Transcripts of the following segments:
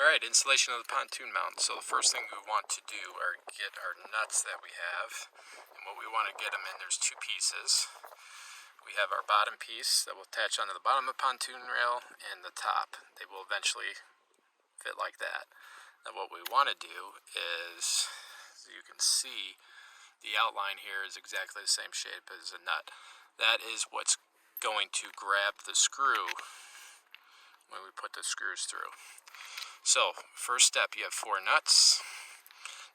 Alright, installation of the pontoon mount. So the first thing we want to do are get our nuts that we have. And what we want to get them in, there's two pieces. We have our bottom piece that will attach onto the bottom of the pontoon rail and the top. They will eventually fit like that. Now what we want to do is, as you can see, the outline here is exactly the same shape as a nut. That is what's going to grab the screw when we put the screws through. So, first step, you have 4 nuts.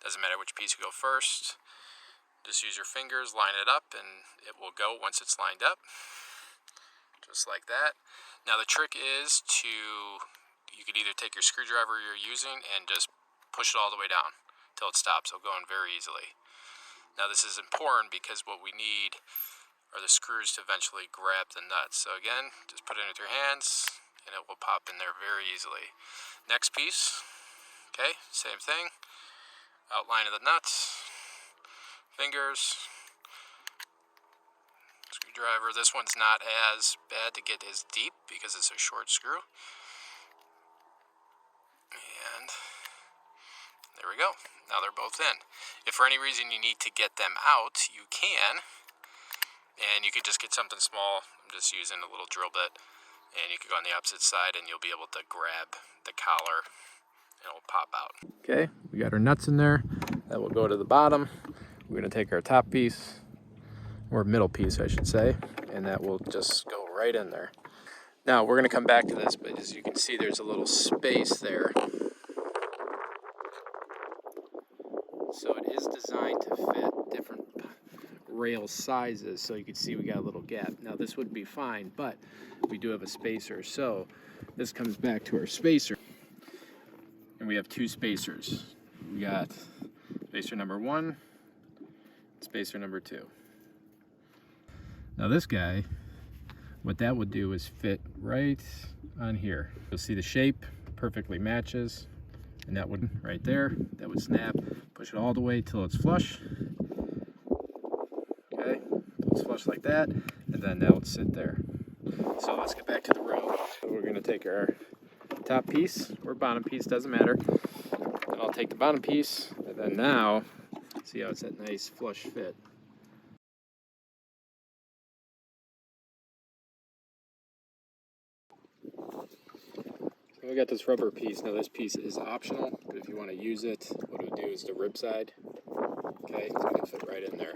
Doesn't matter which piece you go first. Just use your fingers, line it up, and it will go once it's lined up. Just like that. Now the trick is you could either take your screwdriver you're using and just push it all the way down until it stops. It'll go in very easily. Now this is important because what we need are the screws to eventually grab the nuts. So again, just put it in with your hands and it will pop in there very easily. Next piece, okay, same thing. Outline of the nuts, fingers, screwdriver. This one's not as bad to get as deep because it's a short screw. And there we go. Now they're both in. If for any reason you need to get them out, you can. And you could just get something small. I'm just using a little drill bit. And you can go on the opposite side and you'll be able to grab the collar and it'll pop out. Okay, we got our nuts in there. That will go to the bottom. We're going to take our top piece, or middle piece I should say, and that will just go right in there. Now we're going to come back to this, but as you can see there's a little space there. So it is designed to fit different rail sizes, so you can see we got a little gap. Now this would be fine, but we do have a spacer, so this comes back to our spacer. And we have 2 spacers. We got spacer number 1, spacer number 2. Now this guy, what that would do is fit right on here. You'll see the shape perfectly matches, and that would, right there, that would snap. Push it all the way till it's flush. Okay, till it's flush like that, and then that would sit there. So let's get back to the row. So we're gonna take our top piece or bottom piece, doesn't matter. And I'll take the bottom piece, and then now, see how it's that nice flush fit. So we got this rubber piece. Now this piece is optional, but if you want to use it, what it would do is the rib side. Okay, it's going to fit right in there.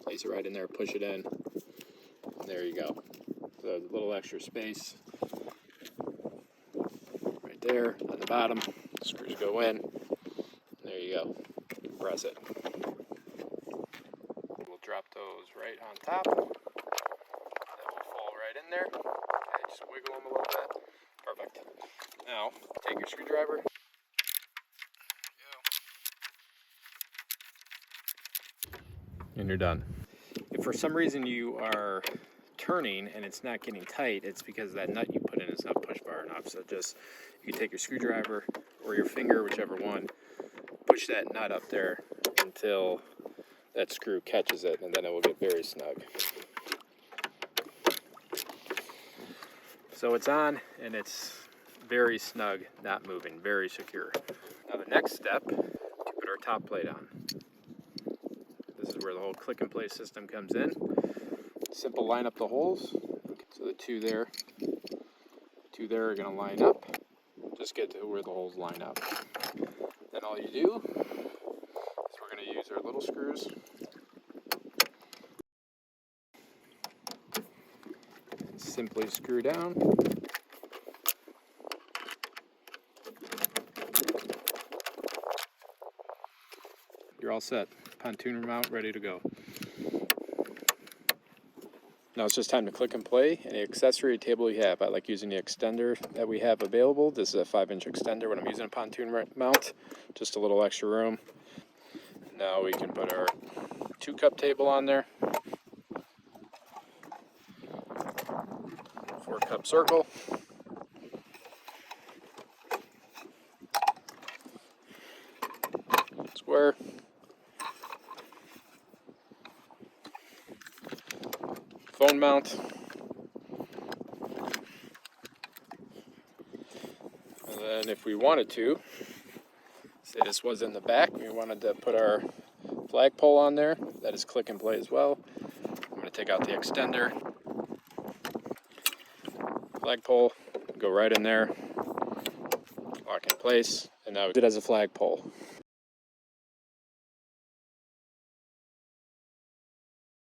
Place it right in there, push it in, and there you go. So a little extra space right there on the bottom. Screws go in. There you go. Press it. We'll drop those right on top. That will fall right in there. Okay, just wiggle them a little bit. Perfect. Now, take your screwdriver. And you're done. If for some reason you are turning and it's not getting tight, it's because that nut you put in is not pushed far enough. So just, you can take your screwdriver or your finger, whichever one, push that nut up there until that screw catches it, and then it will get very snug. So it's on, and it's very snug, not moving, very secure. Now the next step, to put our top plate on. This is where the whole click and play system comes in. Simple, line up the holes. So the two there are going to line up. Just get to where the holes line up. Then all you do is we're going to use our little screws. And simply screw down. You're all set. Pontoon mount ready to go. Now it's just time to click and play any accessory table you have. I like using the extender that we have available. This is a 5-inch extender when I'm using a pontoon mount. Just a little extra room. Now we can put our 2-cup table on there. 4-cup circle. Square. Phone mount. And then if we wanted to, say this was in the back, we wanted to put our flagpole on there, that is click and play as well. I'm going to take out the extender. Flagpole, go right in there, lock in place, and now it as a flagpole.